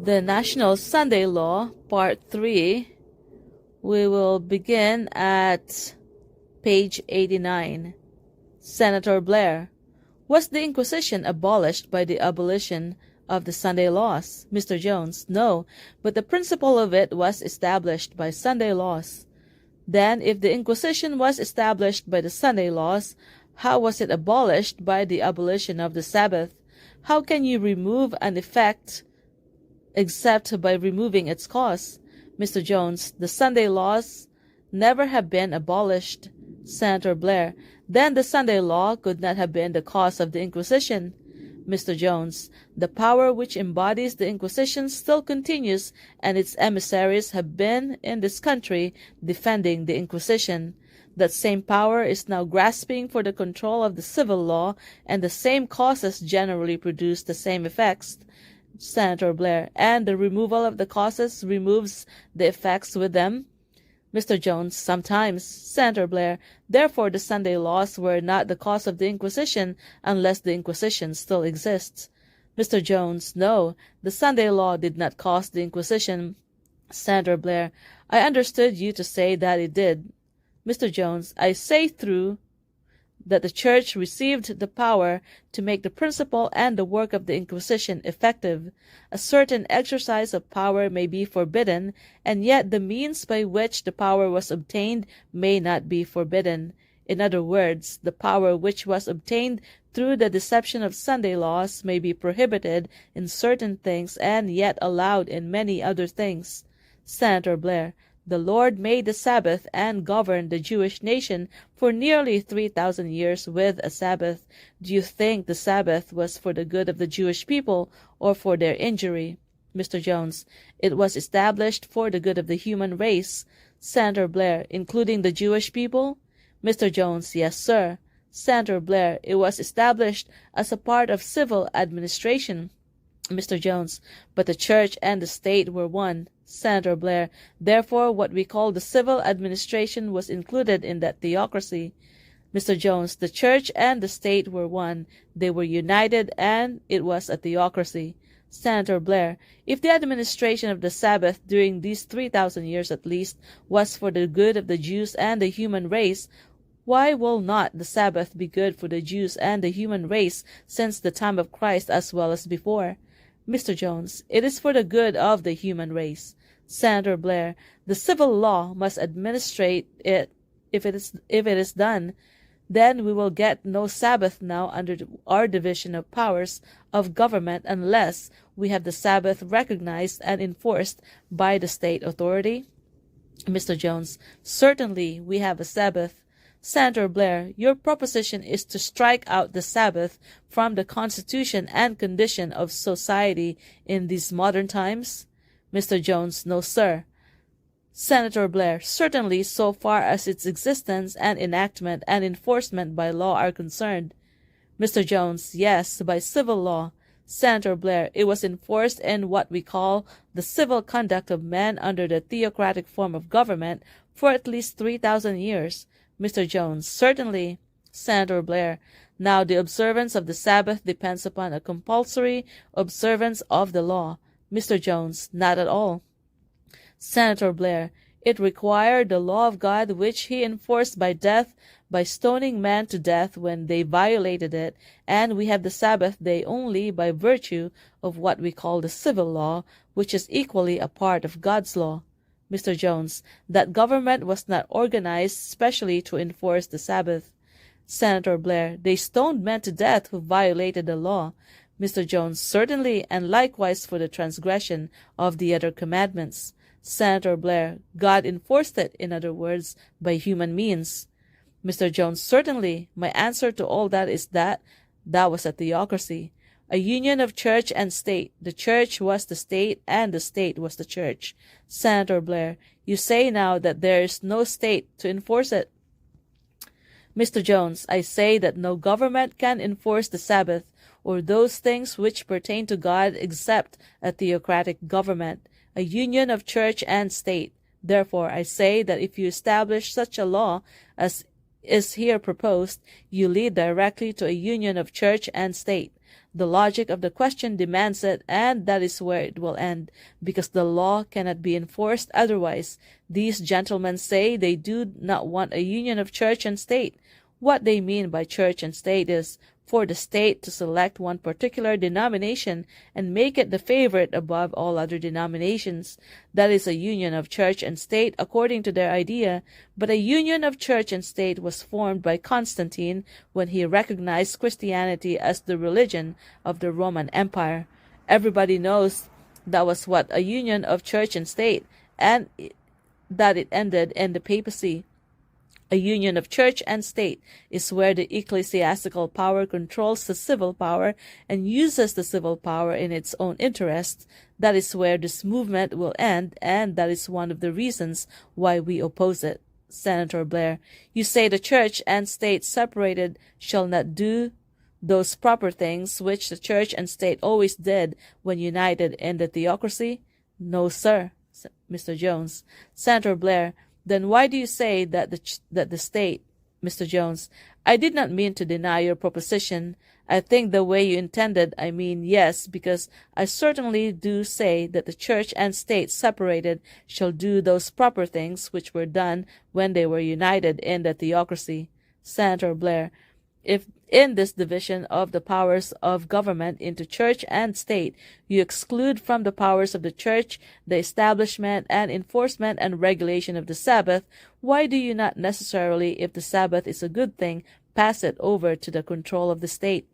The National Sunday Law, Part 3. We will begin at page 89. Senator Blair. Was the Inquisition abolished by the abolition of the Sunday laws? Mr. Jones. No, but the principle of it was established by Sunday laws. Then, if the Inquisition was established by the Sunday laws, how was it abolished by the abolition of the Sabbath? How can you remove an effect except by removing its cause? Mr. Jones. The Sunday laws never have been abolished. Senator Blair. Then the Sunday law could not have been the cause of the Inquisition. Mr. Jones. The power which embodies the Inquisition still continues, and its emissaries have been in this country defending the Inquisition. That same power is now grasping for the control of the civil law, and the same causes generally produce the same effects. Senator Blair. And the removal of the causes removes the effects with them? Mr. Jones. Sometimes. Senator Blair. Therefore the Sunday laws were not the cause of the Inquisition unless the Inquisition still exists. Mr. Jones. No, the Sunday law did not cause the Inquisition. Senator Blair. I understood you to say that it did. Mr. Jones. I say through that the Church received the power to make the principle and the work of the Inquisition effective. A certain exercise of power may be forbidden, and yet the means by which the power was obtained may not be forbidden. In other words, the power which was obtained through the deception of Sunday laws may be prohibited in certain things and yet allowed in many other things. Senator Blair. The Lord made the Sabbath and governed the Jewish nation for nearly 3,000 years with a Sabbath. Do you think the Sabbath was for the good of the Jewish people or for their injury? Mr. Jones. It was established for the good of the human race. Senator Blair. Including the Jewish people? Mr. Jones. Yes, sir. Senator Blair. It was established as a part of civil administration. Mr. Jones. But the Church and the state were one. Senator Blair. Therefore, what we call the civil administration was included in that theocracy. Mr. Jones. The Church and the state were one. They were united, and it was a theocracy. Senator Blair. If the administration of the Sabbath during these 3,000 years at least was for the good of the Jews and the human race, why will not the Sabbath be good for the Jews and the human race since the time of Christ as well as before? Mr. Jones. It is for the good of the human race. Senator Blair. The civil law must administrate it. If it is done, then we will get no Sabbath now under our division of powers of government unless we have the Sabbath recognized and enforced by the state authority. Mr. Jones. Certainly we have a Sabbath. Senator Blair. Your proposition is to strike out the Sabbath from the constitution and condition of society in these modern times? Mr. Jones. No, sir. Senator Blair. Certainly so far as its existence and enactment and enforcement by law are concerned. Mr. Jones. Yes, by civil law. Senator Blair. It was enforced in what we call the civil conduct of men under the theocratic form of government for at least 3,000 years. Mr. Jones. Certainly. Senator Blair. Now the observance of the Sabbath depends upon a compulsory observance of the law. Mr. Jones. Not at all. Senator Blair. It required the law of God which he enforced by death, by stoning men to death when they violated it, and we have the Sabbath day only by virtue of what we call the civil law, which is equally a part of God's law. Mr. Jones. That government was not organized specially to enforce the Sabbath. Senator Blair. They stoned men to death who violated the law. Mr. Jones. Certainly, and likewise for the transgression of the other commandments. Senator Blair. God enforced it, in other words, by human means. Mr. Jones. Certainly. My answer to all that is that was a theocracy, a union of church and state. The church was the state, and the state was the church. Senator Blair. You say now that there is no state to enforce it. Mr. Jones. I say that no government can enforce the Sabbath or those things which pertain to God except a theocratic government, a union of church and state. Therefore I say that if you establish such a law as is here proposed, you lead directly to a union of church and state. The logic of the question demands it, and that is where it will end, because the law cannot be enforced otherwise. These gentlemen say they do not want a union of church and state. What they mean by church and state is for the state to select one particular denomination and make it the favorite above all other denominations. That is a union of church and state according to their idea, but a union of church and state was formed by Constantine when he recognized Christianity as the religion of the Roman Empire. Everybody knows that was what a union of church and state, and that it ended in the papacy. A union of church and state is where the ecclesiastical power controls the civil power and uses the civil power in its own interests. That is where this movement will end, and that is one of the reasons why we oppose it. Senator Blair, you say the church and state separated shall not do those proper things which the church and state always did when united in the theocracy? No, sir. Mr. Jones. Senator Blair, then why do you say that the state, Mr. Jones? I did not mean to deny your proposition. I think the way you intended, I mean, yes, because I certainly do say that the church and state separated shall do those proper things which were done when they were united in the theocracy. Senator Blair, if in this division of the powers of government into church and state, you exclude from the powers of the church the establishment and enforcement and regulation of the Sabbath, why do you not necessarily, if the Sabbath is a good thing, pass it over to the control of the state?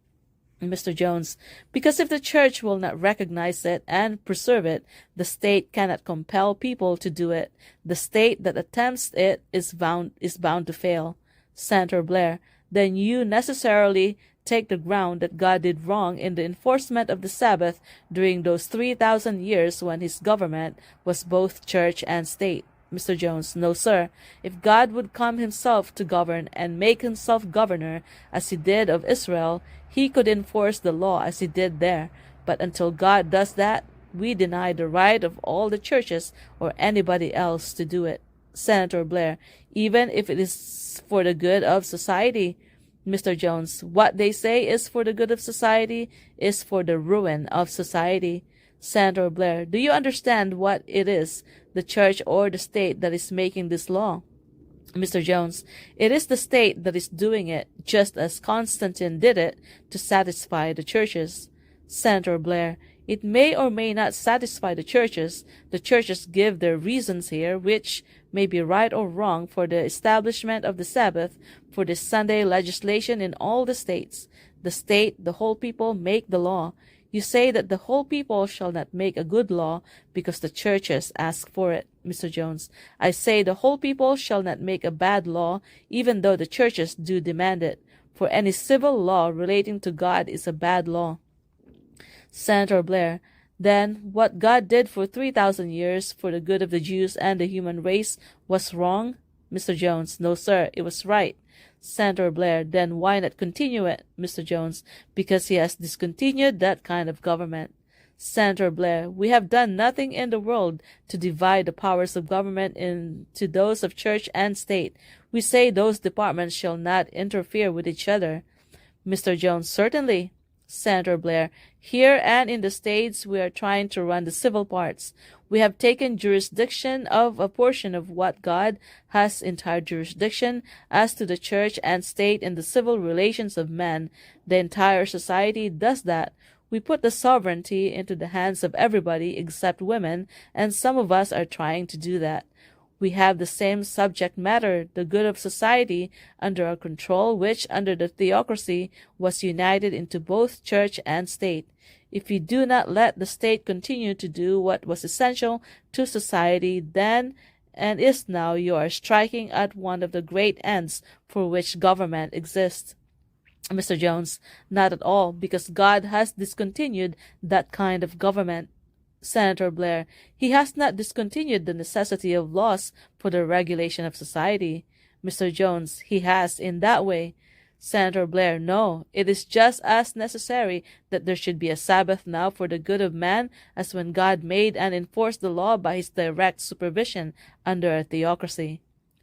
Mr. Jones, because if the church will not recognize it and preserve it, the state cannot compel people to do it. The state that attempts it is bound to fail. Senator Blair, then you necessarily take the ground that God did wrong in the enforcement of the Sabbath during those 3,000 years when his government was both church and state. Mr. Jones, no, sir. If God would come himself to govern and make himself governor, as he did of Israel, he could enforce the law as he did there. But until God does that, we deny the right of all the churches or anybody else to do it. Senator Blair, even if it is for the good of society. Mr. Jones, what they say is for the good of society is for the ruin of society. Senator Blair, do you understand what it is, the church or the state, that is making this law? Mr. Jones, it is the state that is doing it, just as Constantine did it, to satisfy the churches. Senator Blair, it may or may not satisfy the churches. The churches give their reasons here, which may be right or wrong, for the establishment of the Sabbath, for the Sunday legislation in all the states. The state, the whole people, make the law. You say that the whole people shall not make a good law because the churches ask for it. Mr. Jones, I say the whole people shall not make a bad law, even though the churches do demand it. For any civil law relating to God is a bad law. Senator Blair, then what God did for 3,000 years for the good of the Jews and the human race was wrong? Mr. Jones, no, sir, it was right. Senator Blair, then why not continue it? Mr. Jones, because he has discontinued that kind of government. Senator Blair, we have done nothing in the world to divide the powers of government into those of church and state. We say those departments shall not interfere with each other. Mr. Jones, certainly. Senator Blair, here and in the States we are trying to run the civil parts. We have taken jurisdiction of a portion of what God has entire jurisdiction as to the church and state in the civil relations of men. The entire society does that. We put the sovereignty into the hands of everybody except women, and some of us are trying to do that. We have the same subject matter, the good of society, under our control, which, under the theocracy, was united into both church and state. If you do not let the state continue to do what was essential to society then and is now, you are striking at one of the great ends for which government exists. Mr. Jones, not at all, because God has discontinued that kind of government. Senator Blair, he has not discontinued the necessity of laws for the regulation of society. Mr. Jones, he has in that way. Senator Blair, no, it is just as necessary that there should be a Sabbath now for the good of man as when God made and enforced the law by his direct supervision under a theocracy.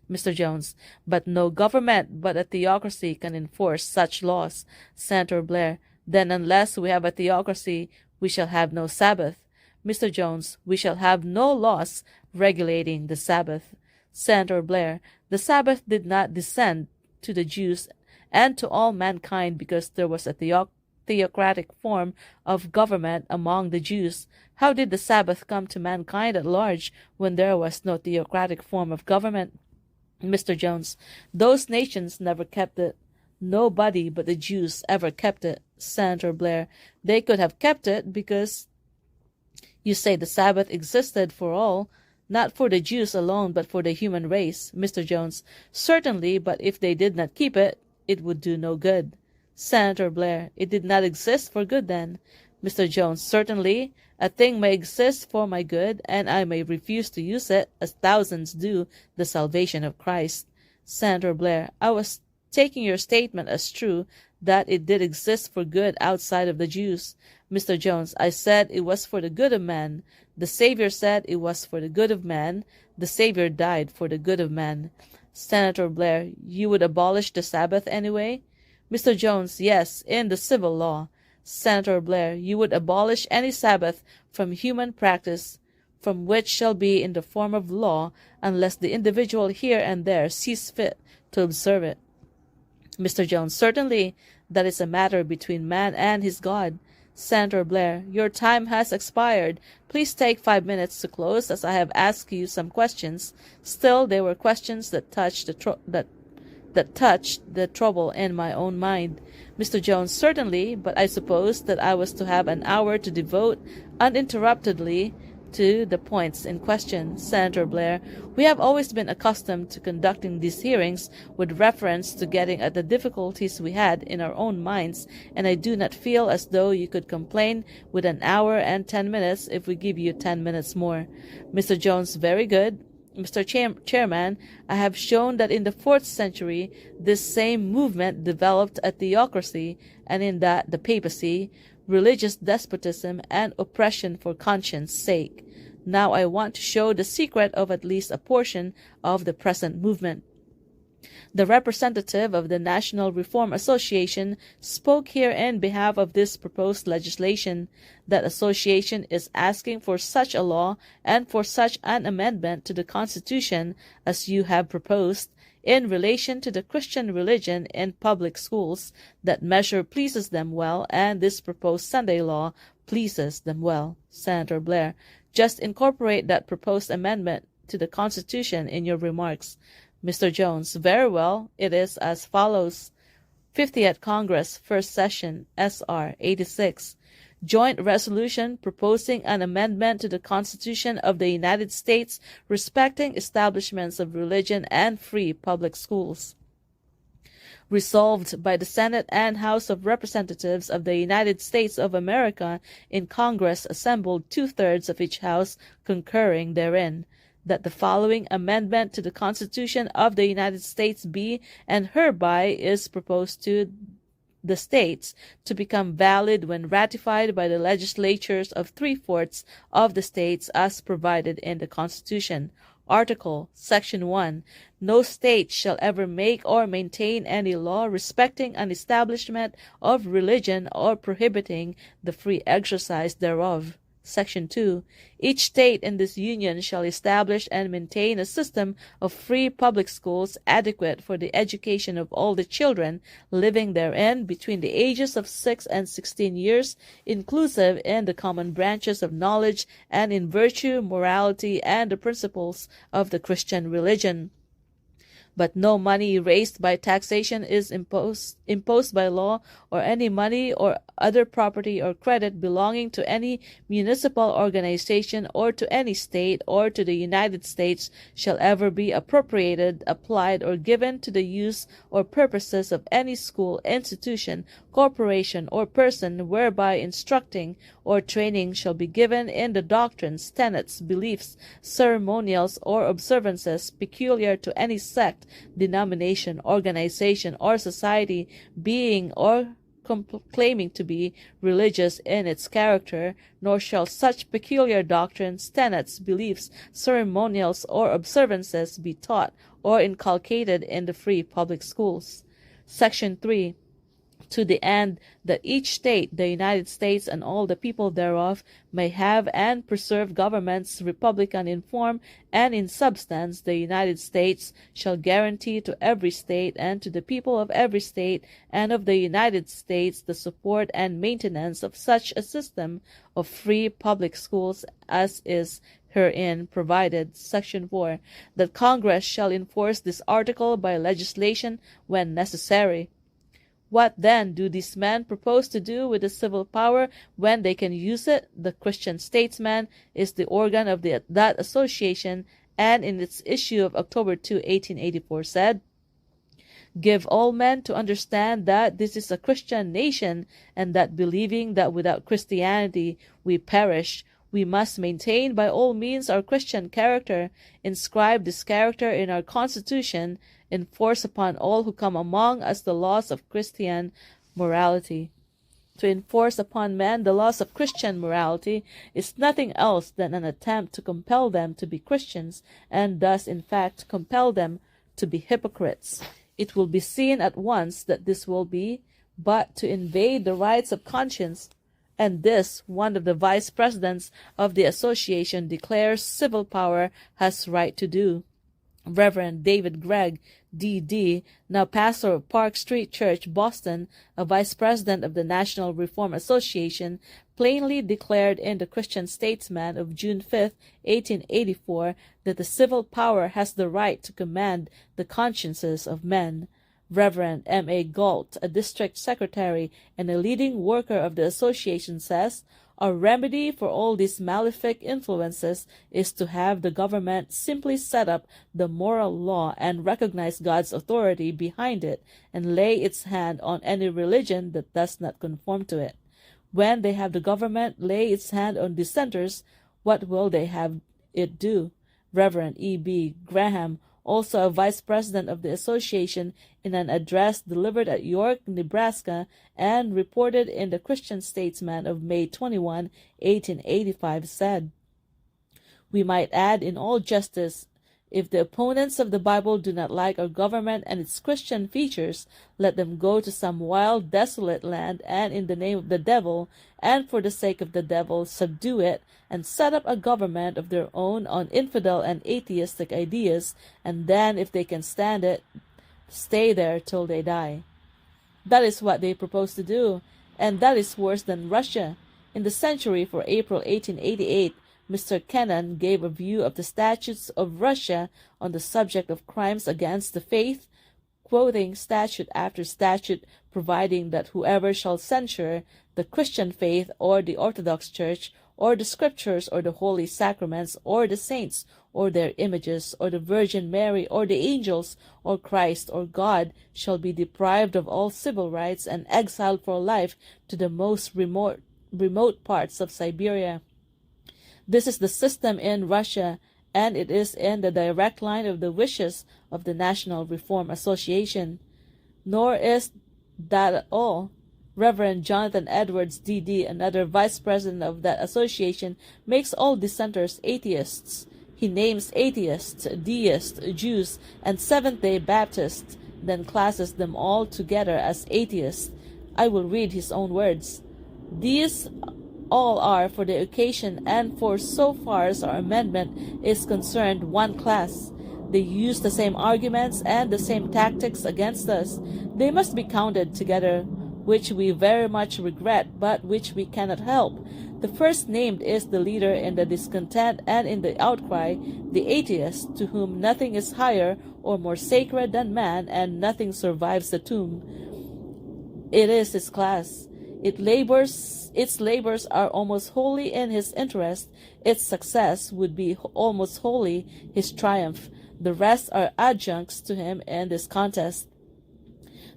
Mr. Jones. But no government but a theocracy can enforce such laws. Senator Blair. Then unless we have a theocracy, we shall have no Sabbath. Mr. Jones. We shall have no laws regulating the Sabbath. Senator Blair. The Sabbath did not descend to the Jews and to all mankind because there was a theocratic form of government among the Jews. How did the Sabbath come to mankind at large when there was no theocratic form of government? Mr. Jones. Those nations never kept it. Nobody but the Jews ever kept it. Senator Blair. They could have kept it because you say the Sabbath existed for all, not for the Jews alone, but for the human race. Mr. Jones. Certainly, but if they did not keep it, it would do no good. Senator Blair. It did not exist for good then. Mr. Jones. Certainly, a thing may exist for my good, and I may refuse to use it, as thousands do the salvation of Christ. Senator Blair. I was taking your statement as true that it did exist for good outside of the Jews. Mr. Jones. I said it was for the good of man. The Savior said it was for the good of man. The Savior died for the good of man. Senator Blair. You would abolish the Sabbath anyway? Mr. Jones. Yes, in the civil law. Senator Blair. You would abolish any Sabbath from human practice, from which shall be in the form of law, unless the individual here and there sees fit to observe it. Mr. Jones. Certainly, that is a matter between man and his God. Senator Blair. Your time has expired. Please take 5 minutes to close, as I have asked you some questions. Still, they were questions that touched the trouble in my own mind. Mr. Jones. Certainly, but I suppose that I was to have an hour to devote uninterruptedly to the points in question. Senator Blair. We have always been accustomed to conducting these hearings with reference to getting at the difficulties we had in our own minds, and I do not feel as though you could complain with an hour and 10 minutes if we give you 10 minutes more. Mr. Jones. Very good. Mr. Chairman, I have shown that in the 4th century this same movement developed a theocracy, and in that the papacy, religious despotism, and oppression for conscience' sake. Now I want to show the secret of at least a portion of the present movement. The representative of the National Reform Association spoke here in behalf of this proposed legislation. That association is asking for such a law and for such an amendment to the Constitution as you have proposed in relation to the Christian religion in public schools. That measure pleases them well, and this proposed Sunday law pleases them well. Senator Blair. Just incorporate that proposed amendment to the Constitution in your remarks. Mr. Jones. Very well. It is as follows. 50th Congress, First Session, S.R. 86. Joint resolution proposing an amendment to the Constitution of the United States respecting establishments of religion and free public schools. Resolved by the Senate and House of Representatives of the United States of America in Congress assembled 2/3 of each house concurring therein, that the following amendment to the Constitution of the United States be and hereby is proposed to the states to become valid when ratified by the legislatures of 3/4 of the states as provided in the Constitution. Article, Section 1. No state shall ever make or maintain any law respecting an establishment of religion or prohibiting the free exercise thereof. Section 2. Each state in this union shall establish and maintain a system of free public schools adequate for the education of all the children living therein between the ages of 6 and 16 years, inclusive in the common branches of knowledge and in virtue, morality, and the principles of the Christian religion. But no money raised by taxation is imposed by law, or any money or other property or credit belonging to any municipal organization or to any state or to the United States shall ever be appropriated, applied, or given to the use or purposes of any school, institution, corporation, or person whereby instructing or training shall be given in the doctrines, tenets, beliefs, ceremonials, or observances peculiar to any sect, denomination, organization, or society, being or claiming to be religious in its character, nor shall such peculiar doctrines, tenets, beliefs, ceremonials, or observances be taught or inculcated in the free public schools. Section 3. To the end that each state, the United States, and all the people thereof, may have and preserve governments republican in form and in substance, the United States shall guarantee to every state and to the people of every state and of the United States the support and maintenance of such a system of free public schools as is herein provided. Section 4. That Congress shall enforce this article by legislation when necessary. What then do these men propose to do with the civil power when they can use it? The Christian Statesman is the organ of that association, and in its issue of October 2, 1884 said, "Give all men to understand that this is a Christian nation, and that believing that without Christianity we perish, we must maintain by all means our Christian character, inscribe this character in our Constitution, enforce upon all who come among us the laws of Christian morality." To enforce upon men the laws of Christian morality is nothing else than an attempt to compel them to be Christians, and thus in fact compel them to be hypocrites. It will be seen at once that this will be but to invade the rights of conscience, and this one of the vice presidents of the association declares civil power has right to do. Reverend David Gregg, D.D., now pastor of Park Street Church, Boston, a vice president of the National Reform Association, plainly declared in the Christian Statesman of June 5, 1884, that the civil power has the right to command the consciences of men. Reverend M.A. Galt, a district secretary and a leading worker of the association, says, "Our remedy for all these malefic influences is to have the government simply set up the moral law and recognize God's authority behind it, and lay its hand on any religion that does not conform to it. When they have the government lay its hand on dissenters, what will they have it do?" Reverend E.B. Graham, also a vice president of the association, in an address delivered at York, Nebraska, and reported in the Christian Statesman of May 21, 1885, said, "We might add in all justice, if the opponents of the Bible do not like our government and its Christian features, let them go to some wild, desolate land, and in the name of the devil, and for the sake of the devil, subdue it, and set up a government of their own on infidel and atheistic ideas, and then, if they can stand it, stay there till they die." That is what they propose to do, and that is worse than Russia. In the Century for April 1888, Mr. Kennan gave a view of the statutes of Russia on the subject of crimes against the faith, quoting statute after statute, providing that whoever shall censure the Christian faith or the Orthodox Church or the Scriptures or the Holy Sacraments or the saints or their images or the Virgin Mary or the angels or Christ or God shall be deprived of all civil rights and exiled for life to the most remote parts of Siberia. This is the system in Russia, and it is in the direct line of the wishes of the National Reform Association. Nor is that all. Reverend Jonathan Edwards, D.D., another vice president of that association, makes all dissenters atheists. He names atheists, deists, Jews, and Seventh-day Baptists, then classes them all together as atheists. I will read his own words. "These all are for the occasion, and for so far as our amendment is concerned, one class. They use the same arguments and the same tactics against us. They must be counted together, which we very much regret, but which we cannot help. The first named is the leader in the discontent and in the outcry, the atheist, to whom nothing is higher or more sacred than man, and nothing survives the tomb. It is his class. Its labors are almost wholly in his interest. Its success would be almost wholly his triumph. The rest are adjuncts to him in this contest.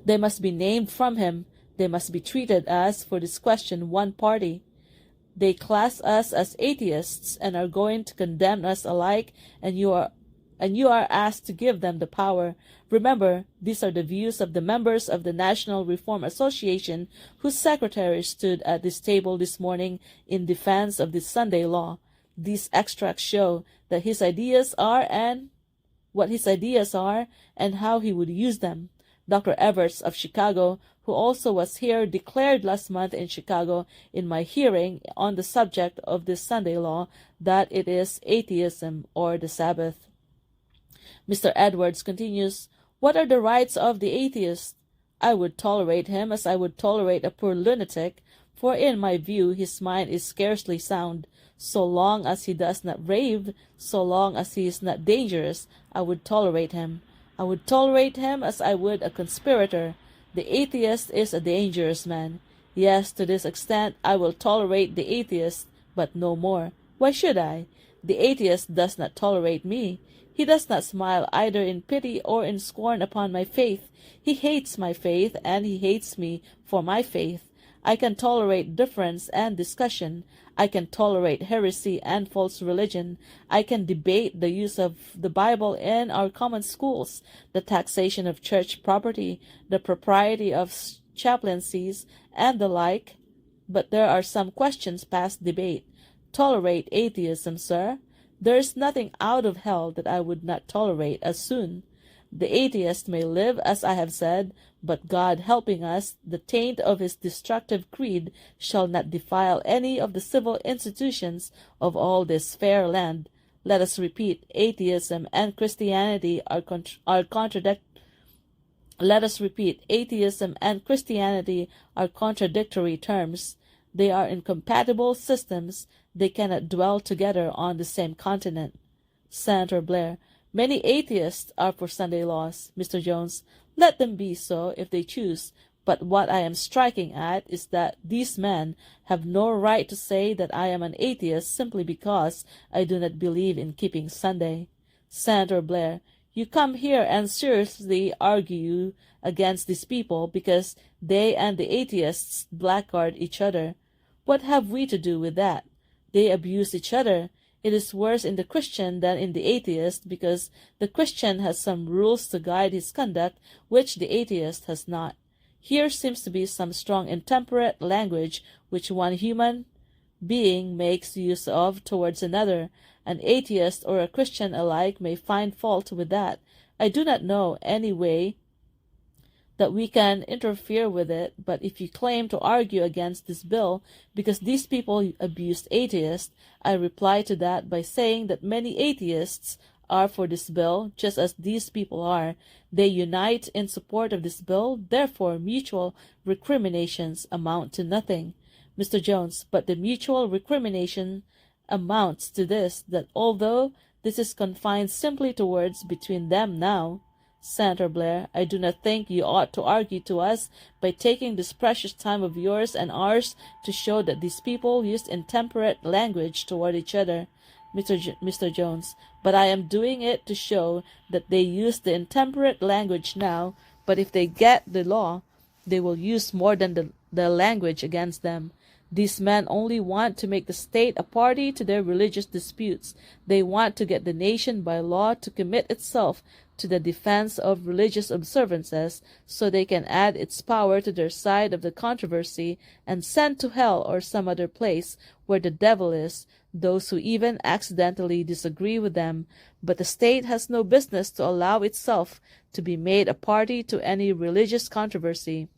They must be named from him. They must be treated as, for this question, one party. They class us as atheists and are going to condemn us alike, and you are and you are asked to give them the power. Remember, these are the views of the members of the National Reform Association whose secretary stood at this table this morning in defense of this Sunday law. These extracts show that his ideas are and what his ideas are and how he would use them. Dr. Everts of Chicago, who also was here, declared last month in Chicago in my hearing on the subject of this Sunday law that it is atheism or the Sabbath. Mr. Edwards continues, "What are the rights of the atheist? I would tolerate him as I would tolerate a poor lunatic, for in my view his mind is scarcely sound. So long as he does not rave, so long as he is not dangerous, I would tolerate him. I would tolerate him as I would a conspirator. The atheist is a dangerous man. Yes, to this extent I will tolerate the atheist, but no more. Why should I? The atheist does not tolerate me. He does not smile either in pity or in scorn upon my faith. He hates my faith, and he hates me for my faith. I can tolerate difference and discussion. I can tolerate heresy and false religion. I can debate the use of the Bible in our common schools, the taxation of church property, the propriety of chaplaincies, and the like. But there are some questions past debate. Tolerate atheism, sir? There is nothing out of hell that I would not tolerate as soon. The atheist may live, as I have said, but God helping us, the taint of his destructive creed shall not defile any of the civil institutions of all this fair land. Let us repeat, atheism and Christianity are Let us repeat, atheism and Christianity are contradictory terms. They are incompatible systems. They cannot dwell together on the same continent. Senator Blair, many atheists are for Sunday laws. Mr. Jones, let them be so if they choose. But what I am striking at is that these men have no right to say that I am an atheist simply because I do not believe in keeping Sunday. Senator Blair, you come here and seriously argue against these people because they and the atheists blackguard each other. What have we to do with that? They abuse each other. It is worse in the Christian than in the atheist because the Christian has some rules to guide his conduct which the atheist has not. Here seems to be some strong intemperate language which one human being makes use of towards another. An atheist or a Christian alike may find fault with that. I do not know any way that we can interfere with it, but if you claim to argue against this bill because these people abused atheists, I reply to that by saying that many atheists are for this bill, just as these people are. They unite in support of this bill, therefore mutual recriminations amount to nothing. Mr. Jones, but the mutual recrimination amounts to this, that although this is confined simply to words between them now, Senator Blair, I do not think you ought to argue to us by taking this precious time of yours and ours to show that these people used intemperate language toward each other. Mr. Jones, but I am doing it to show that they use the intemperate language now, but if they get the law, they will use more than the language against them. These men only want to make the state a party to their religious disputes. They want to get the nation by law to commit itself to the defense of religious observances, so they can add its power to their side of the controversy and send to hell or some other place where the devil is those who even accidentally disagree with them. But the state has no business to allow itself to be made a party to any religious controversy.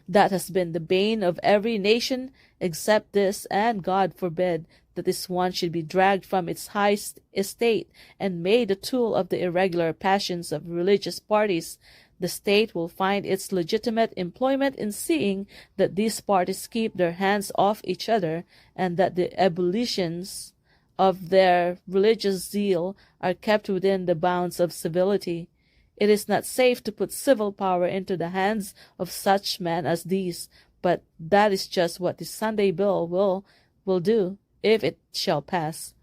That has been the bane of every nation except this, and God forbid that this one should be dragged from its high estate and made a tool of the irregular passions of religious parties. The state will find its legitimate employment in seeing that these parties keep their hands off each other, and that the ebullitions of their religious zeal are kept within the bounds of civility. It is not safe to put civil power into the hands of such men as these, but that is just what the Sunday bill will do, if it shall pass.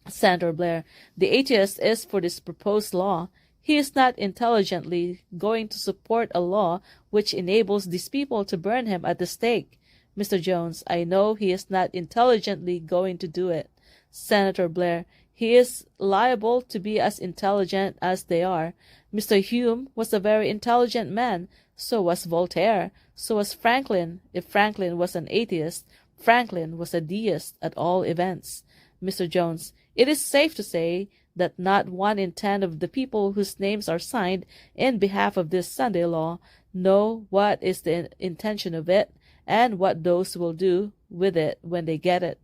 Senator Blair, the atheist is for this proposed law. He is not intelligently going to support a law which enables these people to burn him at the stake. Mr. Jones, I know he is not intelligently going to do it. Senator Blair, He is liable to be as intelligent as they are. Mr. Hume was a very intelligent man. So was Voltaire. So was Franklin. If Franklin was an atheist, Franklin was a deist at all events. Mr. Jones, it is safe to say that not 1 in 10 of the people whose names are signed in behalf of this Sunday law know what is the intention of it and what those will do with it when they get it.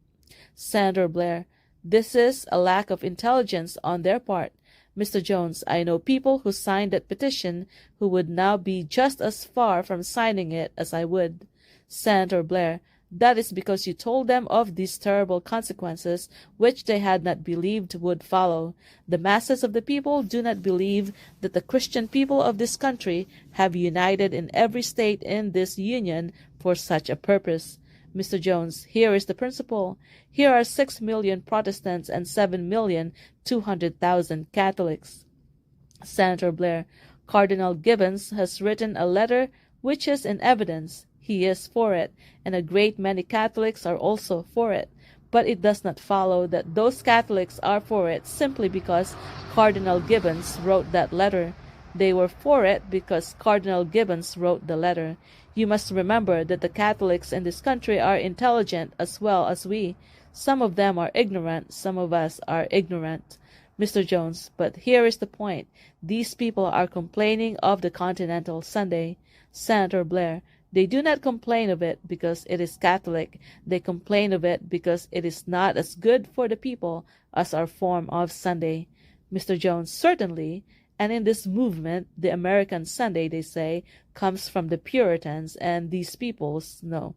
Senator Blair, this is a lack of intelligence on their part. Mr. Jones, I know people who signed that petition who would now be just as far from signing it as I would. Senator Blair, that is because you told them of these terrible consequences which they had not believed would follow. The masses of the people do not believe that the Christian people of this country have united in every state in this union for such a purpose. Mr. Jones, here is the principle. Here are 6 million Protestants and 7,200,000 Catholics. Senator Blair, Cardinal Gibbons has written a letter which is in evidence. He is for it, and a great many Catholics are also for it. But it does not follow that those Catholics are for it simply because Cardinal Gibbons wrote that letter. They were for it because Cardinal Gibbons wrote the letter. You must remember that the Catholics in this country are intelligent as well as we. Some of them are ignorant, some of us are ignorant. Mr. Jones, but here is the point. These people are complaining of the Continental Sunday. Senator Blair, they do not complain of it because it is Catholic. They complain of it because it is not as good for the people as our form of Sunday. Mr. Jones, certainly. And in this movement, the American Sunday, they say, comes from the Puritans, and these peoples know.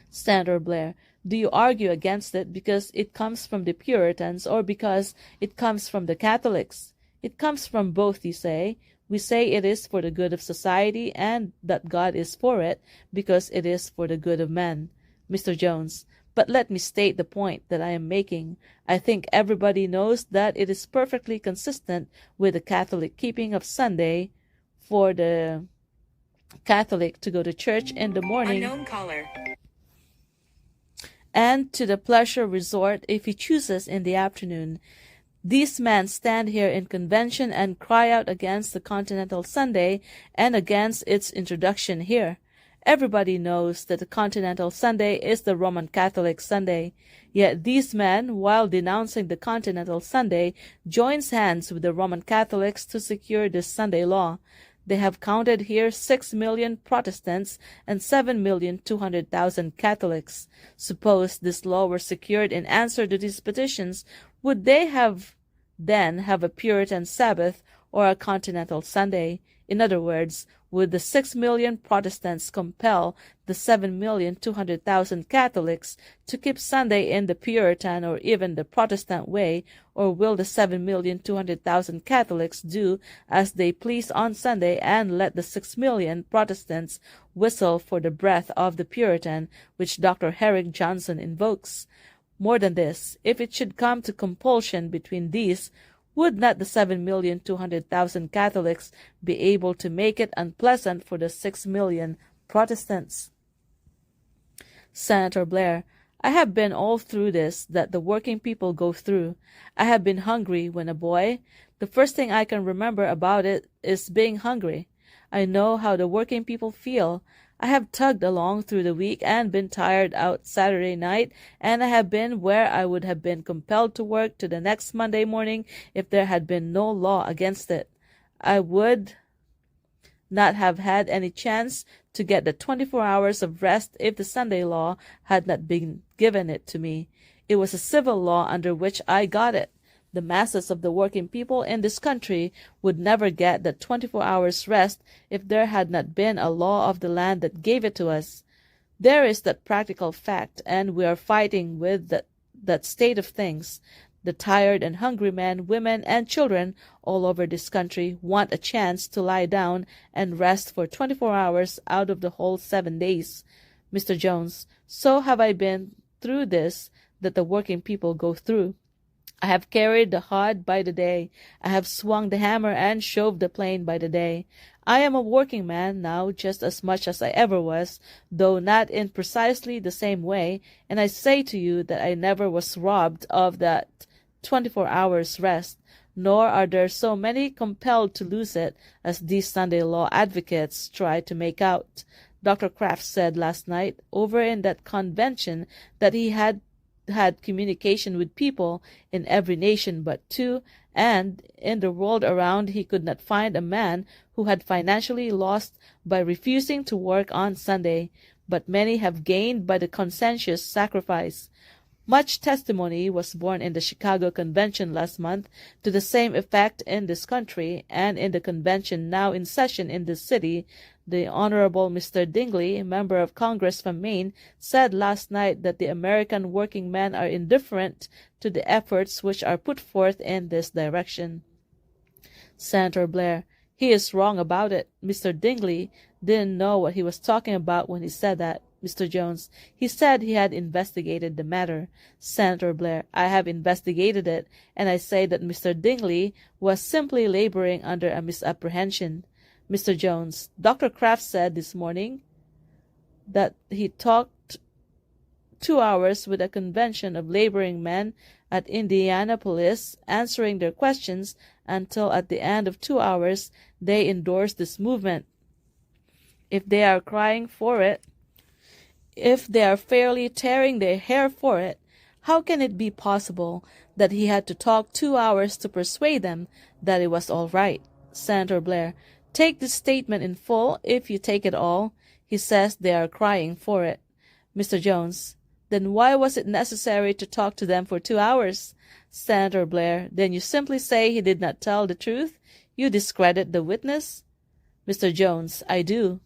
Senator Blair, do you argue against it because it comes from the Puritans or because it comes from the Catholics? It comes from both, you say. We say it is for the good of society and that God is for it because it is for the good of men. Mr. Jones, but let me state the point that I am making. I think everybody knows that it is perfectly consistent with the Catholic keeping of Sunday for the Catholic to go to church in the morning Unknown caller. and to the pleasure resort if he chooses in the afternoon. These men stand here in convention and cry out against the Continental Sunday and against its introduction here. Everybody knows that the Continental Sunday is the Roman Catholic Sunday. Yet these men, while denouncing the Continental Sunday, joins hands with the Roman Catholics to secure this Sunday law. They have counted here 6 million Protestants and 7,200,000 Catholics. Suppose this law were secured in answer to these petitions, would they then have a Puritan Sabbath or a Continental Sunday? In other words, would the 6 million Protestants compel the 7,200,000 Catholics to keep Sunday in the Puritan or even the Protestant way, or will the 7,200,000 Catholics do as they please on Sunday and let the 6 million Protestants whistle for the breath of the Puritan, which Dr. Herrick Johnson invokes? More than this, if it should come to compulsion between these, would not the 7,200,000 Catholics be able to make it unpleasant for the 6 million Protestants? Senator Blair, I have been all through this that the working people go through. I have been hungry when a boy. The first thing I can remember about it is being hungry. I know how the working people feel. I have tugged along through the week and been tired out Saturday night, and I have been where I would have been compelled to work to the next Monday morning if there had been no law against it. I would not have had any chance to get the 24 hours of rest if the Sunday law had not been given it to me. It was a civil law under which I got it. The masses of the working people in this country would never get that 24 hours rest if there had not been a law of the land that gave it to us. There is that practical fact, and we are fighting with that state of things. The tired and hungry men, women, and children all over this country want a chance to lie down and rest for 24 hours out of the whole 7 days. Mr. Jones, so have I been through this that the working people go through. I have carried the hod by the day. I have swung the hammer and shoved the plane by the day. I am a working man now just as much as I ever was, though not in precisely the same way, and I say to you that I never was robbed of that 24 hours rest, nor are there so many compelled to lose it as these Sunday law advocates try to make out. Dr. Kraft said last night over in that convention that he had communication with people in every nation but two, and in the world around he could not find a man who had financially lost by refusing to work on Sunday, but many have gained by the conscientious sacrifice. Much testimony was borne in the Chicago Convention last month to the same effect in this country, and in the convention now in session in this city, the Honorable Mr. Dingley, member of Congress from Maine, said last night that the American working men are indifferent to the efforts which are put forth in this direction. Senator Blair: he is wrong about it. Mr. Dingley didn't know what he was talking about when he said that. Mr. Jones: he said he had investigated the matter. Senator Blair: I have investigated it, and I say that Mr. Dingley was simply laboring under a misapprehension. Mr. Jones: Dr. Kraft said this morning that he talked 2 hours with a convention of laboring men at Indianapolis, answering their questions until at the end of 2 hours they endorsed this movement. If they are crying for it, if they are fairly tearing their hair for it, how can it be possible that he had to talk 2 hours to persuade them that it was all right? Senator Blair: take this statement in full if you take it all. He says they are crying for it. Mr. Jones: then why was it necessary to talk to them for 2 hours? Senator Blair: then you simply say he did not tell the truth? You discredit the witness? Mr. Jones: I do.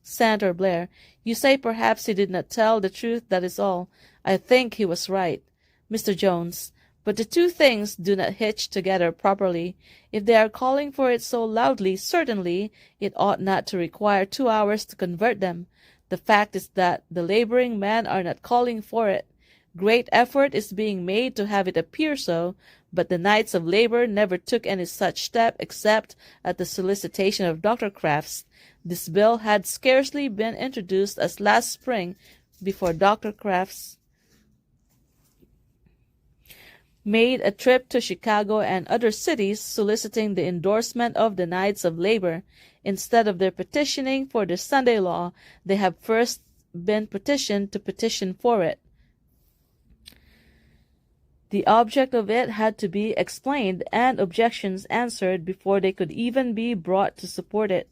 Senator Blair: you say perhaps he did not tell the truth, that is all. I think he was right. Mr. Jones: but the two things do not hitch together properly. If they are calling for it so loudly, certainly it ought not to require 2 hours to convert them. The fact is that the laboring men are not calling for it. Great effort is being made to have it appear so, but the Knights of Labor never took any such step except at the solicitation of Dr. Kraft's. This bill had scarcely been introduced as last spring before Dr. Kraft's made a trip to Chicago and other cities soliciting the endorsement of the Knights of Labor. Instead of their petitioning for the Sunday law, they have first been petitioned to petition for it. The object of it had to be explained and objections answered before they could even be brought to support it.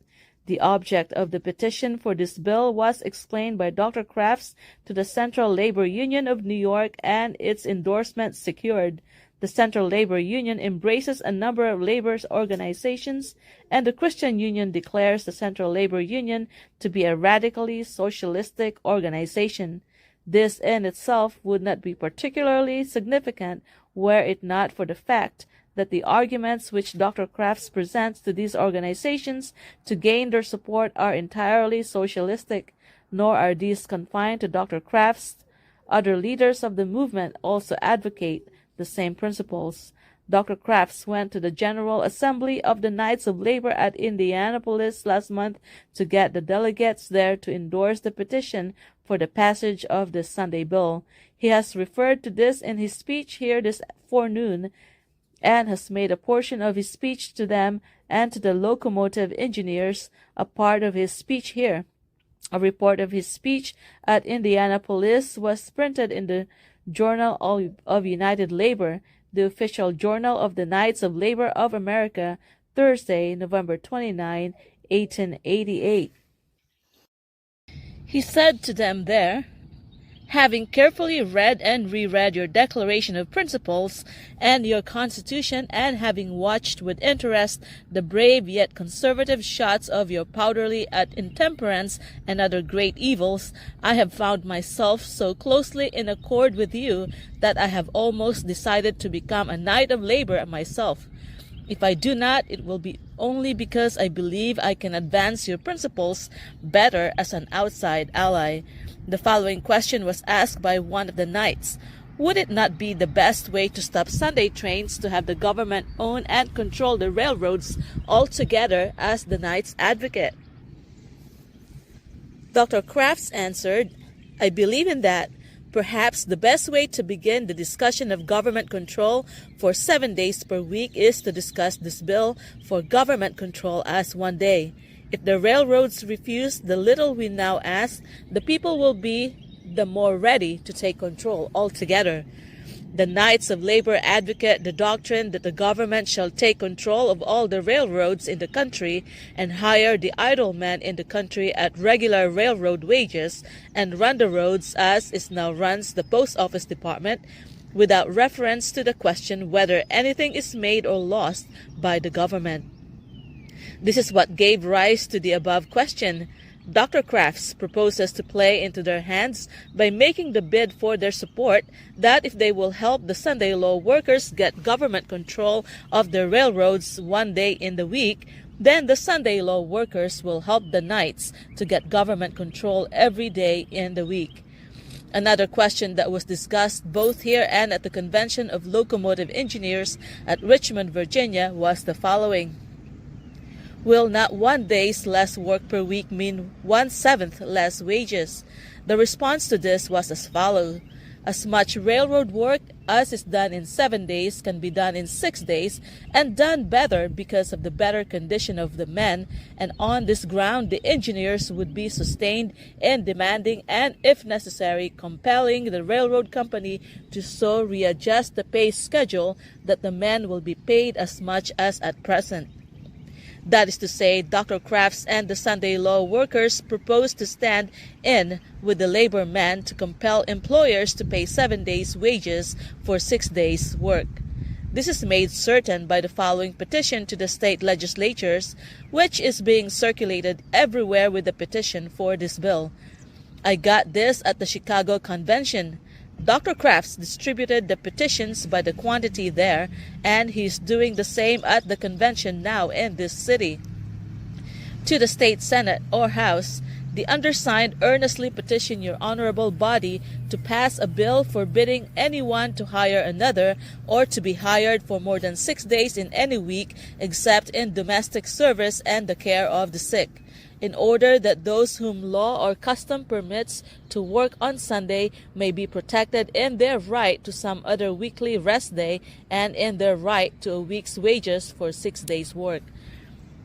The object of the petition for this bill was explained by Dr. Crafts to the Central Labor Union of New York and its endorsement secured. The Central Labor Union embraces a number of labor organizations, and the Christian Union declares the Central Labor Union to be a radically socialistic organization. This in itself would not be particularly significant were it not for the fact that the arguments which Dr. Crafts presents to these organizations to gain their support are entirely socialistic, nor are these confined to Dr. Crafts. Other leaders of the movement also advocate the same principles. Dr. Crafts went to the General Assembly of the Knights of Labor at Indianapolis last month to get the delegates there to endorse the petition for the passage of the Sunday bill. He has referred to this in his speech here this forenoon, and has made a portion of his speech to them and to the locomotive engineers a part of his speech here. A report of his speech at Indianapolis was printed in the Journal of United Labor, the official journal of the Knights of Labor of America, Thursday, November 29, 1888. He said to them there, "Having carefully read and reread your Declaration of Principles and your Constitution, and having watched with interest the brave yet conservative shots of your powderly at intemperance and other great evils, I have found myself so closely in accord with you that I have almost decided to become a Knight of Labor myself. If I do not, it will be only because I believe I can advance your principles better as an outside ally." The following question was asked by one of the Knights: "Would it not be the best way to stop Sunday trains to have the government own and control the railroads altogether?" asked the Knight's advocate. Dr. Crafts answered, "I believe in that. Perhaps the best way to begin the discussion of government control for 7 days per week is to discuss this bill for government control as one day. If the railroads refuse the little we now ask, the people will be the more ready to take control altogether. The Knights of Labor advocate the doctrine that the government shall take control of all the railroads in the country and hire the idle men in the country at regular railroad wages and run the roads as it now runs the post office department, without reference to the question whether anything is made or lost by the government. This is what gave rise to the above question. Dr. Crafts proposes to play into their hands by making the bid for their support that if they will help the Sunday law workers get government control of the railroads one day in the week, then the Sunday law workers will help the Knights to get government control every day in the week. Another question that was discussed both here and at the Convention of Locomotive Engineers at Richmond, Virginia was the following. Will not 1 day's less work per week mean 1/7 less wages? The response to this was as follows. As much railroad work as is done in 7 days can be done in 6 days and done better because of the better condition of the men, and on this ground the engineers would be sustained in demanding and, if necessary, compelling the railroad company to so readjust the pay schedule that the men will be paid as much as at present. That is to say, Dr. Crafts and the Sunday law workers propose to stand in with the labor men to compel employers to pay 7 days' wages for 6 days' work. This is made certain by the following petition to the state legislatures, which is being circulated everywhere with the petition for this bill. I got this at the Chicago Convention. Dr. Crafts distributed the petitions by the quantity there, and he is doing the same at the convention now in this city. To the state Senate or House, the undersigned earnestly petition your honorable body to pass a bill forbidding anyone to hire another or to be hired for more than 6 days in any week except in domestic service and the care of the sick, in order that those whom law or custom permits to work on Sunday may be protected in their right to some other weekly rest day and in their right to a week's wages for 6 days' work.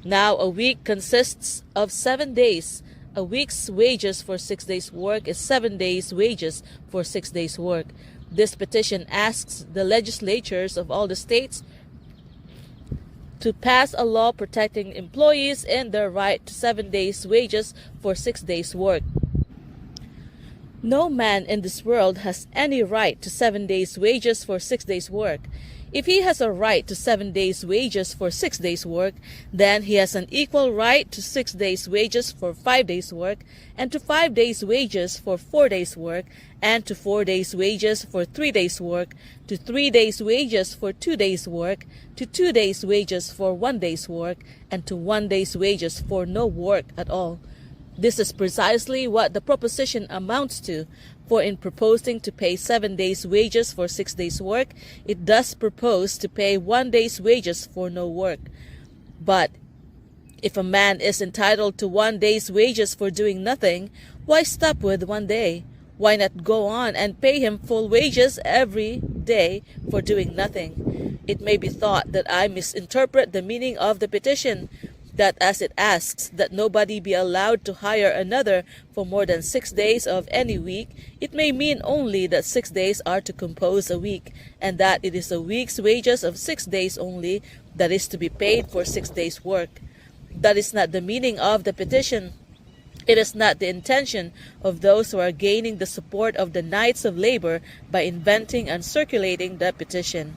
Now a week consists of 7 days. A week's wages for 6 days' work is 7 days' wages for 6 days' work. This petition asks the legislatures of all the states to pass a law protecting employees in their right to 7 days' wages for 6 days' work. No man in this world has any right to 7 days' wages for 6 days' work. If he has a right to 7 days' wages for 6 days' work, then he has an equal right to 6 days' wages for 5 days' work, and to 5 days' wages for 4 days' work, and to 4 days' wages for 3 days' work, to 3 days' wages for 2 days' work, to 2 days' wages for 1 day's work, and to 1 day's wages for no work at all. This is precisely what the proposition amounts to, for in proposing to pay 7 days' wages for 6 days' work, it does propose to pay 1 day's wages for no work. But if a man is entitled to 1 day's wages for doing nothing, why stop with 1 day? Why not go on and pay him full wages every day for doing nothing? It may be thought that I misinterpret the meaning of the petition, that as it asks that nobody be allowed to hire another for more than 6 days of any week, it may mean only that 6 days are to compose a week, and that it is a week's wages of 6 days only that is to be paid for 6 days' work. That is not the meaning of the petition. It is not the intention of those who are gaining the support of the Knights of Labor by inventing and circulating the petition.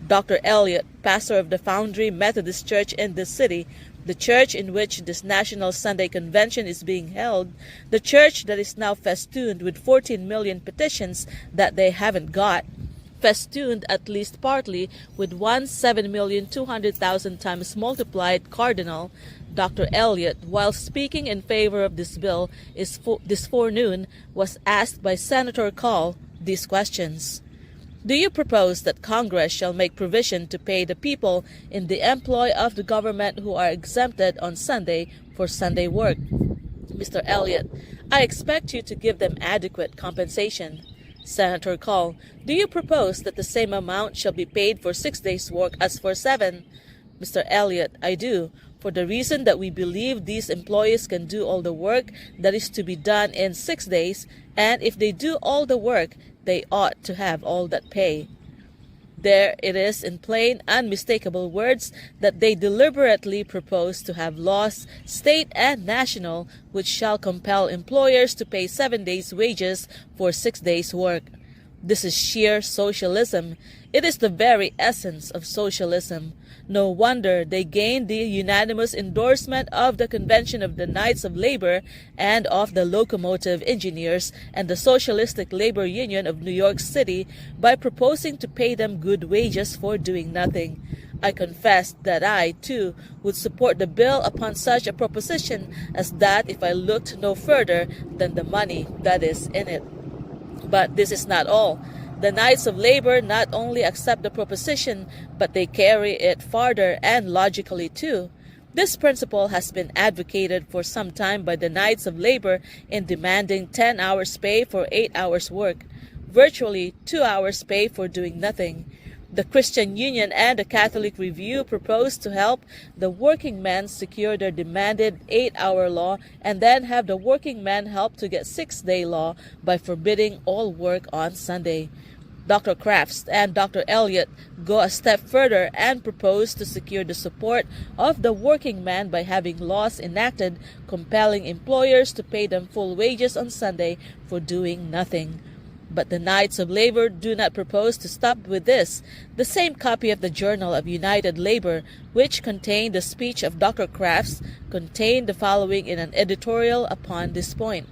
Dr. Elliott, pastor of the Foundry Methodist Church in this city, the church in which this National Sunday Convention is being held, the church that is now festooned with 14 million petitions that they haven't got, festooned at least partly with 1,7,200,000 times multiplied cardinal, Dr. Elliott, while speaking in favor of this bill this forenoon, was asked by Senator Call these questions. Do you propose that Congress shall make provision to pay the people in the employ of the government who are exempted on Sunday for Sunday work? Mr. Elliott, I expect you to give them adequate compensation. Senator Call, do you propose that the same amount shall be paid for 6 days' work as for 7? Mr. Elliott, I do, for the reason that we believe these employees can do all the work that is to be done in 6 days, and if they do all the work, they ought to have all that pay. There it is in plain, unmistakable words that they deliberately propose to have laws, state and national, which shall compel employers to pay 7 days' wages for 6 days' work. This is sheer socialism. It is the very essence of socialism. No wonder they gained the unanimous endorsement of the Convention of the Knights of Labor and of the Locomotive Engineers and the Socialistic Labor Union of New York City by proposing to pay them good wages for doing nothing. I confess that I, too, would support the bill upon such a proposition as that if I looked no further than the money that is in it. But this is not all. The Knights of Labor not only accept the proposition, but they carry it farther and logically too. This principle has been advocated for some time by the Knights of Labor in demanding 10 hours pay for 8 hours work, virtually 2 hours pay for doing nothing. The Christian Union and the Catholic Review propose to help the working men secure their demanded 8-hour law and then have the working men help to get 6-day law by forbidding all work on Sunday. Dr. Crafts and Dr. Elliott go a step further and propose to secure the support of the working man by having laws enacted compelling employers to pay them full wages on Sunday for doing nothing. But the Knights of Labor do not propose to stop with this. The same copy of the Journal of United Labor, which contained the speech of Dr. Crafts, contained the following in an editorial upon this point.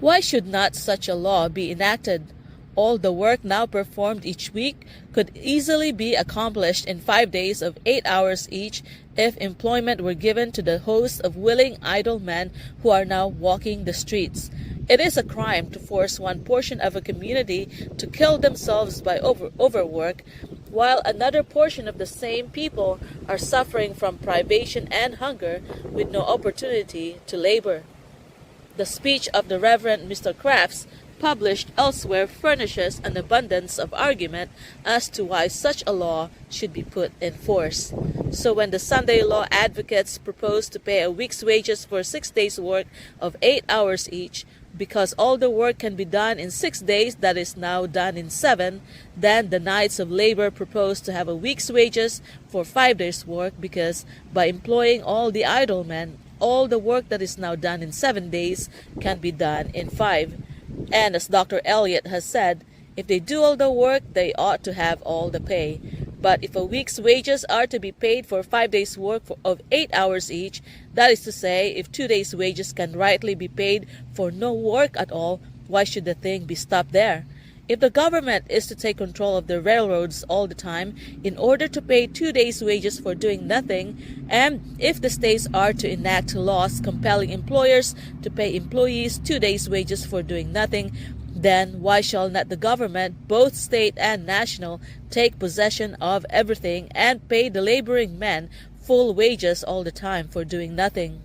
Why should not such a law be enacted? All the work now performed each week could easily be accomplished in 5 days of 8 hours each if employment were given to the host of willing idle men who are now walking the streets. It is a crime to force one portion of a community to kill themselves by overwork, while another portion of the same people are suffering from privation and hunger with no opportunity to labor. The speech of the Reverend Mr. Crafts, published elsewhere, furnishes an abundance of argument as to why such a law should be put in force. So when the Sunday law advocates propose to pay a week's wages for 6 days' work of 8 hours each, because all the work can be done in 6 days that is now done in 7, then the Knights of Labor propose to have a week's wages for 5 days' work because by employing all the idle men, all the work that is now done in 7 days can be done in 5. And as Dr. Elliott has said, if they do all the work, they ought to have all the pay. But if a week's wages are to be paid for 5 days' work of 8 hours each, that is to say, if 2 days' wages can rightly be paid for no work at all, why should the thing be stopped there? If the government is to take control of the railroads all the time in order to pay 2 days' wages for doing nothing, and if the states are to enact laws compelling employers to pay employees 2 days' wages for doing nothing, then why shall not the government, both state and national, take possession of everything and pay the laboring men full wages all the time for doing nothing?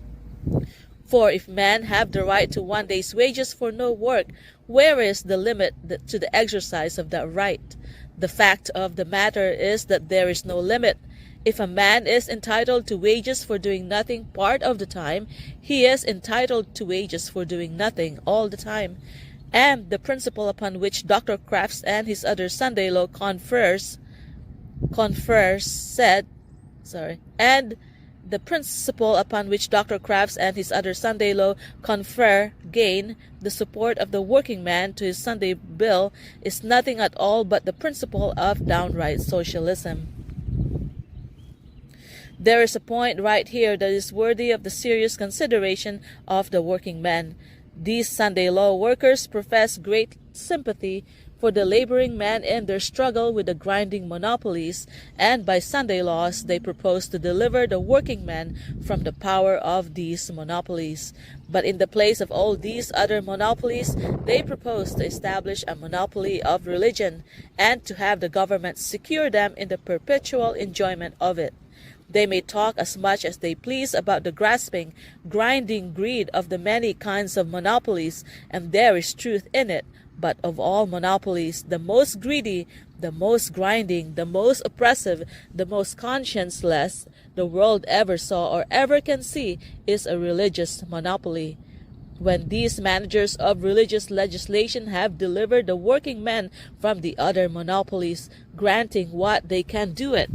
For if men have the right to 1 day's wages for no work, where is the limit to the exercise of that right? The fact of the matter is that there is no limit. If a man is entitled to wages for doing nothing part of the time, he is entitled to wages for doing nothing all the time. And the principle upon which Dr. Crafts and his other Sunday law the principle upon which Dr. Crafts and his other Sunday law gain the support of the working man to his Sunday bill is nothing at all but the principle of downright socialism. There is a point right here that is worthy of the serious consideration of the working men. These Sunday law workers profess great sympathy for the laboring men in their struggle with the grinding monopolies, and by Sunday laws they propose to deliver the working men from the power of these monopolies. But in the place of all these other monopolies, they propose to establish a monopoly of religion, and to have the government secure them in the perpetual enjoyment of it. They may talk as much as they please about the grasping, grinding greed of the many kinds of monopolies, and there is truth in it, But of all monopolies, the most greedy, the most grinding, the most oppressive, the most conscienceless the world ever saw or ever can see is a religious monopoly. When these managers of religious legislation have delivered the working men from the other monopolies, granting that they can do it,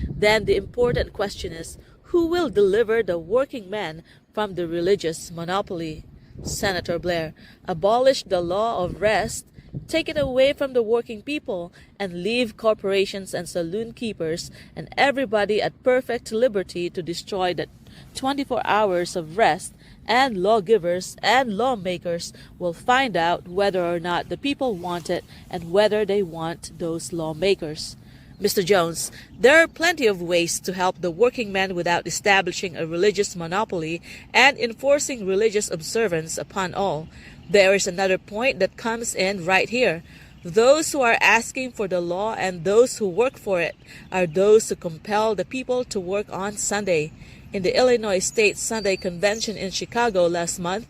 then the important question is, who will deliver the working men from the religious monopoly? Senator Blair, abolish the law of rest, take it away from the working people, and leave corporations and saloon keepers and everybody at perfect liberty to destroy the 24 hours of rest, and lawgivers and lawmakers will find out whether or not the people want it and whether they want those lawmakers. Mr. Jones, there are plenty of ways to help the working man without establishing a religious monopoly and enforcing religious observance upon all. There is another point that comes in right here. Those who are asking for the law and those who work for it are those who compel the people to work on Sunday. In the Illinois State Sunday Convention in Chicago last month,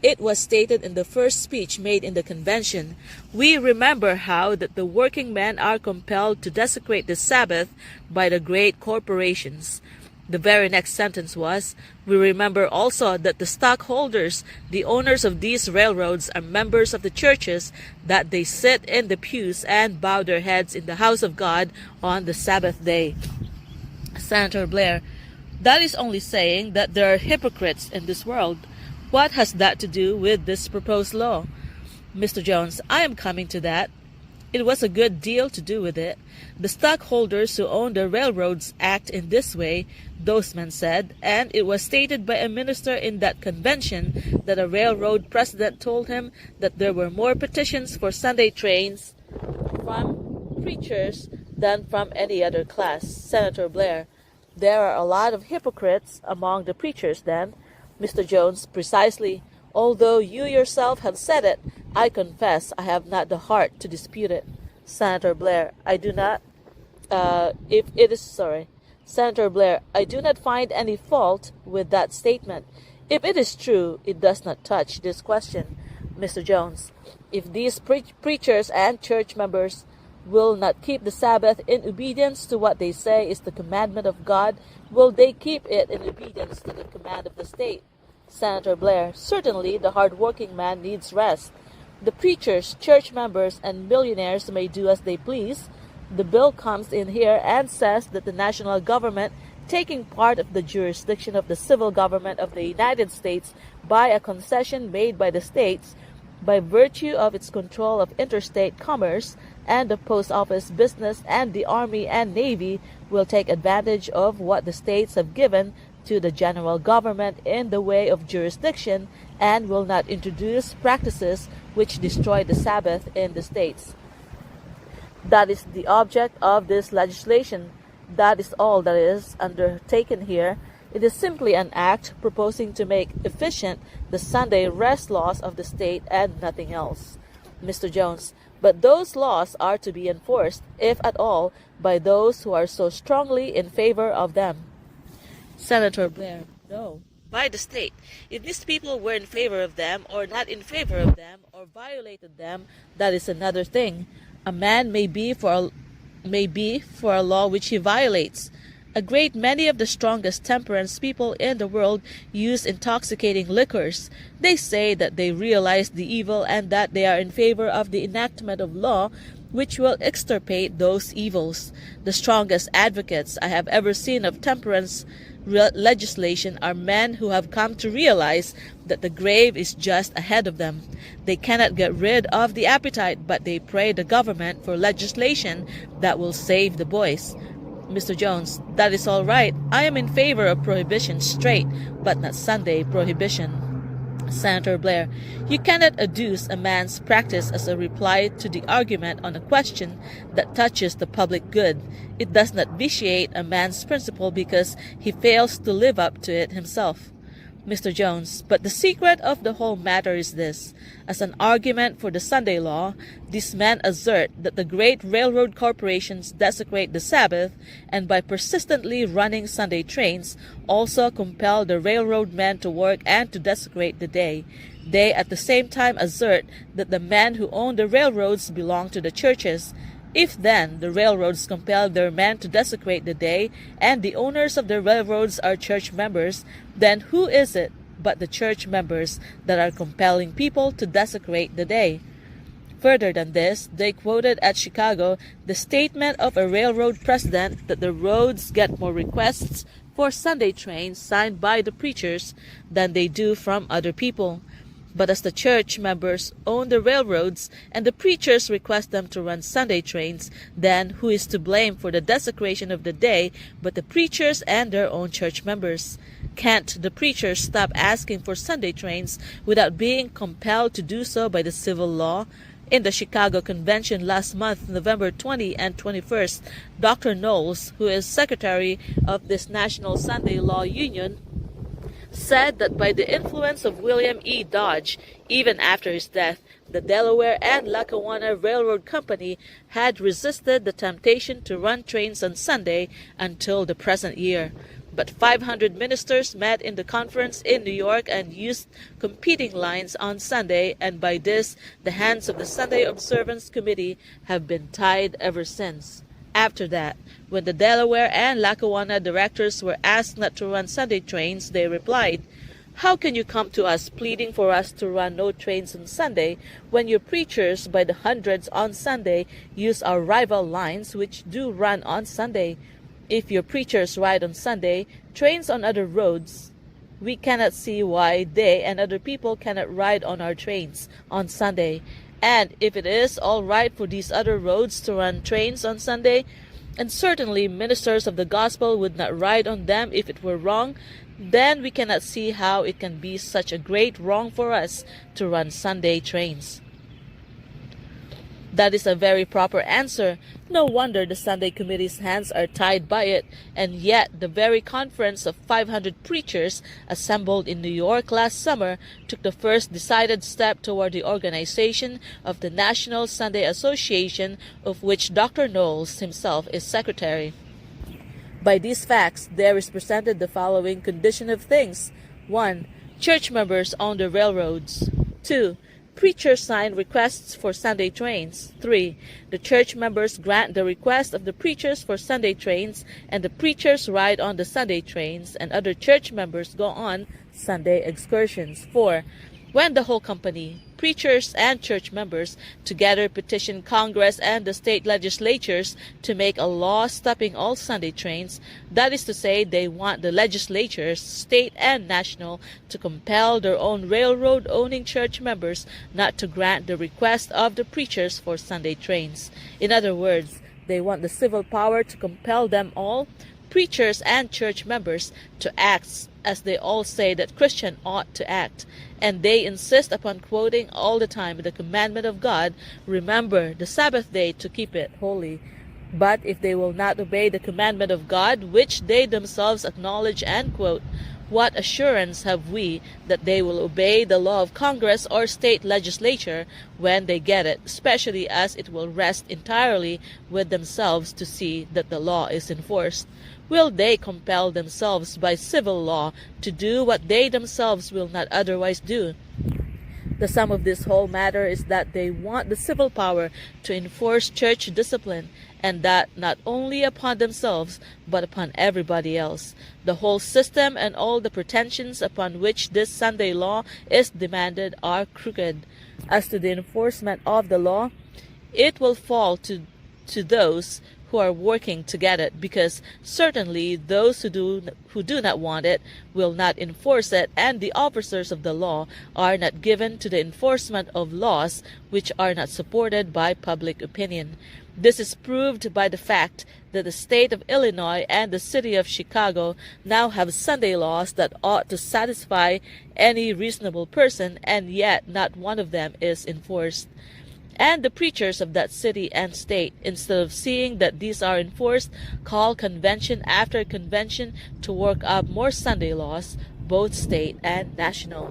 it was stated in the first speech made in the convention, "We remember how that the working men are compelled to desecrate the Sabbath by the great corporations." The very next sentence was, "We remember also that the stockholders, the owners of these railroads, are members of the churches, that they sit in the pews and bow their heads in the house of God on the Sabbath day." Senator Blair, that is only saying that there are hypocrites in this world. What has that to do with this proposed law? Mr. Jones, I am coming to that. It was a good deal to do with it. The stockholders who own the railroads act in this way, those men said, and it was stated by a minister in that convention that a railroad president told him that there were more petitions for Sunday trains from preachers than from any other class. Senator Blair, there are a lot of hypocrites among the preachers then. Mr. Jones, precisely. Although you yourself have said it, I confess I have not the heart to dispute it. Senator Blair, I do not find any fault with that statement. If it is true, it does not touch this question. Mr. Jones, if these preachers and church members will not keep the Sabbath in obedience to what they say is the commandment of God, will they keep it in obedience to the command of the state? Senator Blair, certainly the hard-working man needs rest. The preachers, church members, and millionaires may do as they please. The bill comes in here and says that the national government, taking part of the jurisdiction of the civil government of the United States by a concession made by the states, by virtue of its control of interstate commerce and the post office business and the Army and Navy, will take advantage of what the states have given to the general government in the way of jurisdiction and will not introduce practices which destroy the Sabbath in the states. That is the object of this legislation. That is all that is undertaken here. It is simply an act proposing to make efficient the Sunday rest laws of the state and nothing else. Mr. Jones, but those laws are to be enforced, if at all, by those who are so strongly in favor of them. Senator Blair, no, by the state. If these people were in favor of them or not in favor of them or violated them, that is another thing. A man may be for a law which he violates. A great many of the strongest temperance people in the world use intoxicating liquors. They say that they realize the evil and that they are in favor of the enactment of law which will extirpate those evils. The strongest advocates I have ever seen of temperance legislation are men who have come to realize that the grave is just ahead of them. They cannot get rid of the appetite, but they pray the government for legislation that will save the boys. Mr. Jones, that is all right. I am in favor of prohibition straight, but not Sunday prohibition. Senator Blair, you cannot adduce a man's practice as a reply to the argument on a question that touches the public good. It does not vitiate a man's principle because he fails to live up to it himself. Mr. Jones, but the secret of the whole matter is this. As an argument for the Sunday law, these men assert that the great railroad corporations desecrate the Sabbath, and by persistently running Sunday trains, also compel the railroad men to work and to desecrate the day. They at the same time assert that the men who own the railroads belong to the churches. If then the railroads compel their men to desecrate the day, and the owners of the railroads are church members, then who is it but the church members that are compelling people to desecrate the day? Further than this, they quoted at Chicago the statement of a railroad president that the roads get more requests for Sunday trains signed by the preachers than they do from other people. But as the church members own the railroads and the preachers request them to run Sunday trains, then who is to blame for the desecration of the day but the preachers and their own church members? Can't the preachers stop asking for Sunday trains without being compelled to do so by the civil law? In the Chicago Convention last month, November 20 and 21st, Dr. Knowles, who is secretary of this National Sunday Law Union, said that by the influence of William E. Dodge, even after his death, the Delaware and Lackawanna Railroad Company had resisted the temptation to run trains on Sunday until the present year. But 500 ministers met in the conference in New York and used competing lines on Sunday, and by this the hands of the Sunday Observance Committee have been tied ever since. After that, when the Delaware and Lackawanna directors were asked not to run Sunday trains, they replied, "How can you come to us pleading for us to run no trains on Sunday when your preachers by the hundreds on Sunday use our rival lines which do run on Sunday? If your preachers ride on Sunday trains on other roads, we cannot see why they and other people cannot ride on our trains on Sunday. And if it is all right for these other roads to run trains on Sunday, and certainly ministers of the gospel would not ride on them if it were wrong, then we cannot see how it can be such a great wrong for us to run Sunday trains." That is a very proper answer. No wonder the Sunday Committee's hands are tied by it, and yet the very conference of 500 preachers assembled in New York last summer took the first decided step toward the organization of the National Sunday Association, of which Dr. Knowles himself is secretary. By these facts, there is presented the following condition of things. 1. Church members own the railroads. 2. Preachers sign requests for Sunday trains. 3. The church members grant the request of the preachers for Sunday trains, and the preachers ride on the Sunday trains, and other church members go on Sunday excursions. 4. When the whole company, preachers and church members, together petition Congress and the state legislatures to make a law stopping all Sunday trains, that is to say, they want the legislatures, state and national, to compel their own railroad-owning church members not to grant the request of the preachers for Sunday trains. In other words, they want the civil power to compel them all, preachers and church members, to act as they all say that Christians ought to act. And they insist upon quoting all the time the commandment of God, "Remember the Sabbath day to keep it holy." But if they will not obey the commandment of God, which they themselves acknowledge and quote, what assurance have we that they will obey the law of Congress or state legislature when they get it, especially as it will rest entirely with themselves to see that the law is enforced? Will they compel themselves by civil law to do what they themselves will not otherwise do? The sum of this whole matter is that they want the civil power to enforce church discipline, and that not only upon themselves, but upon everybody else. The whole system and all the pretensions upon which this Sunday law is demanded are crooked. As to the enforcement of the law, it will fall to those who are working to get it, because certainly those who do not want it will not enforce it, and the officers of the law are not given to the enforcement of laws which are not supported by public opinion. This is proved by the fact that the state of Illinois and the city of Chicago now have Sunday laws that ought to satisfy any reasonable person, and yet not one of them is enforced. And the preachers of that city and state, instead of seeing that these are enforced, call convention after convention to work up more Sunday laws, both state and national.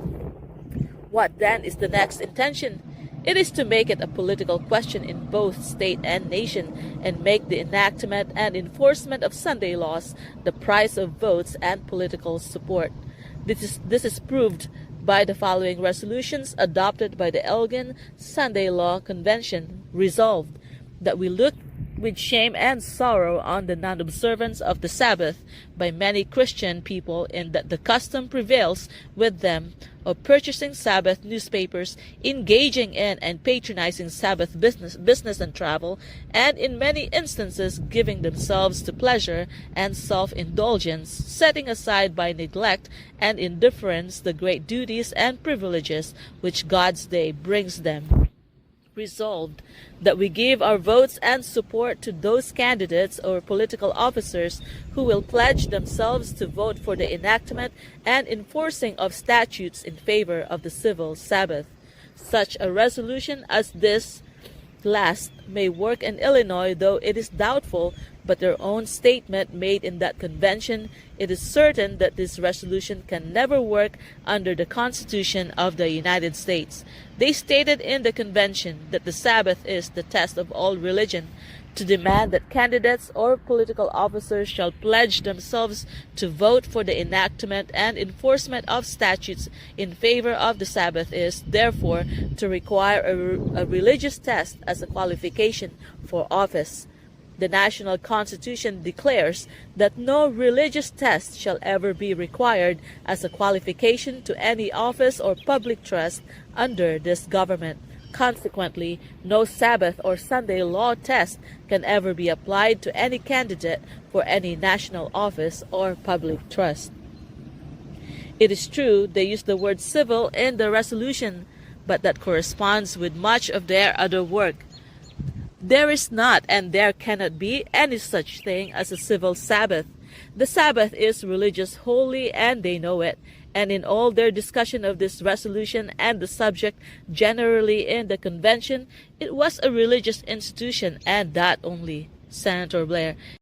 What then is the next intention? It is to make it a political question in both state and nation, and make the enactment and enforcement of Sunday laws the price of votes and political support. This is proved by the following resolutions adopted by the Elgin Sunday Law Convention. Resolved, that we look with shame and sorrow on the non-observance of the Sabbath by many Christian people, in that the custom prevails with them of purchasing Sabbath newspapers, engaging in and patronizing Sabbath business and travel, and in many instances giving themselves to pleasure and self-indulgence, setting aside by neglect and indifference the great duties and privileges which God's day brings them. Resolved, that we give our votes and support to those candidates or political officers who will pledge themselves to vote for the enactment and enforcing of statutes in favor of the civil Sabbath. Such a resolution as this last may work in Illinois, though it is doubtful, but their own statement made in that convention, it is certain that this resolution can never work under the Constitution of the United States. They stated in the convention that the Sabbath is the test of all religion. To demand that candidates or political officers shall pledge themselves to vote for the enactment and enforcement of statutes in favor of the Sabbath is, therefore, to require a religious test as a qualification for office. The National Constitution declares that no religious test shall ever be required as a qualification to any office or public trust under this government. Consequently, no Sabbath or Sunday law test can ever be applied to any candidate for any national office or public trust. It is true they use the word civil in the resolution, but that corresponds with much of their other work. There is not and there cannot be any such thing as a civil Sabbath. The Sabbath is religious wholly, and they know it. And in all their discussion of this resolution and the subject generally in the convention, it was a religious institution, and that only. Senator Blair.